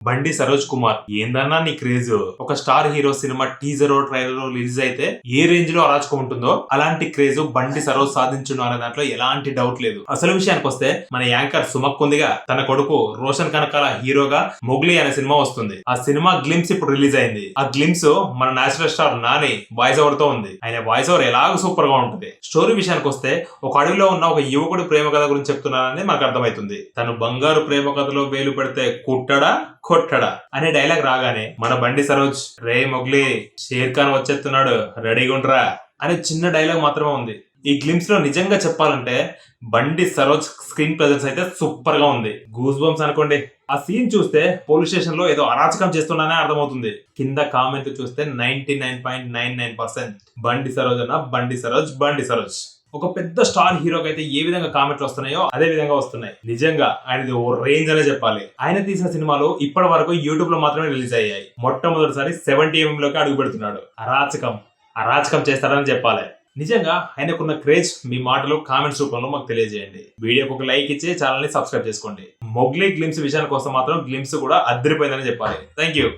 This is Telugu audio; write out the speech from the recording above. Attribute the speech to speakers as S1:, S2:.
S1: బండి సరోజ్ కుమార్ ఏందన్నా నీ క్రేజ్. ఒక star hero cinema teaser trailer release అయితే ఏ రేంజ్ లో అరాచకం ఉంటుందో అలాంటి క్రేజ్ బండి సరోజ్ సాధించును అనే దాంట్లో ఎలాంటి డౌట్ లేదు. అసలు విషయానికి వస్తే మన యాంకర్ సుమక్ ఉందిగా, తన కొడుకు రోషన్ కనకాల హీరోగా మొగ్లీ అనే సినిమా వస్తుంది. ఆ సినిమా గ్లిమ్స్ ఇప్పుడు రిలీజ్ అయింది. ఆ గ్లిమ్స్ మన natural star Nani voice over తో ఉంది. ఆయన వాయిస్ ఓవర్ ఎలాగ సూపర్ గా ఉంటుంది. స్టోరీ విషయానికి వస్తే ఒక అడవిలో ఉన్న ఒక యువకుడి ప్రేమ కథ గురించి చెప్తున్నానని మనకు అర్థమవుతుంది. తను బంగారు ప్రేమ కథలో వేలు పెడితే కుట్టడా కొట్టడా అనే డైలాగ్ రాగానే మన బండి సరోజ్ రే మొగ్లీ షేర్ ఖాన్ వచ్చేస్తున్నాడు రెడీగా ఉండరా అనే చిన్న డైలాగ్ మాత్రమే ఉంది. ఈ గ్లిమ్స్ లో నిజంగా చెప్పాలంటే బండి సరోజ్ స్క్రీన్ ప్రెజెన్స్ అయితే సూపర్ గా ఉంది. గూస్ బంప్స్ అనుకోండి. ఆ సీన్ చూస్తే పోలీస్ స్టేషన్ లో ఏదో అరాచకం చేస్తున్నానే అర్థమవుతుంది. కింద కామెంట్ చూస్తే 99.99% బండి సరోజ్ అన్న బండి సరోజ్ బండి సరోజ్. ఒక పెద్ద స్టార్ హీరోకి అయితే ఏ విధంగా కామెంట్లు వస్తున్నాయో అదే విధంగా వస్తున్నాయి. నిజంగా ఆయనది ఓ రేంజ్ అనే చెప్పాలి. ఆయన తీసిన సినిమాలు ఇప్పటి వరకు యూట్యూబ్ లో మాత్రమే రిలీజ్ అయ్యాయి. మొట్టమొదటిసారి 70mm లోకి అడుగు పెడుతున్నాడు. అరాచకం చేస్తారని చెప్పాలి. నిజంగా ఆయనకున్న క్రేజ్ మీ మాటలు కామెంట్స్ రూపంలో మాకు తెలియజేయండి. వీడియోకి ఒక లైక్ ఇచ్చి ఛానల్ ని సబ్స్క్రైబ్ చేసుకోండి. మొగ్లీ గ్లిమ్స్ విషయానికి కోసం మాత్రం గ్లిమ్స్ కూడా అదిరిపోయిందని చెప్పాలి. Thank you.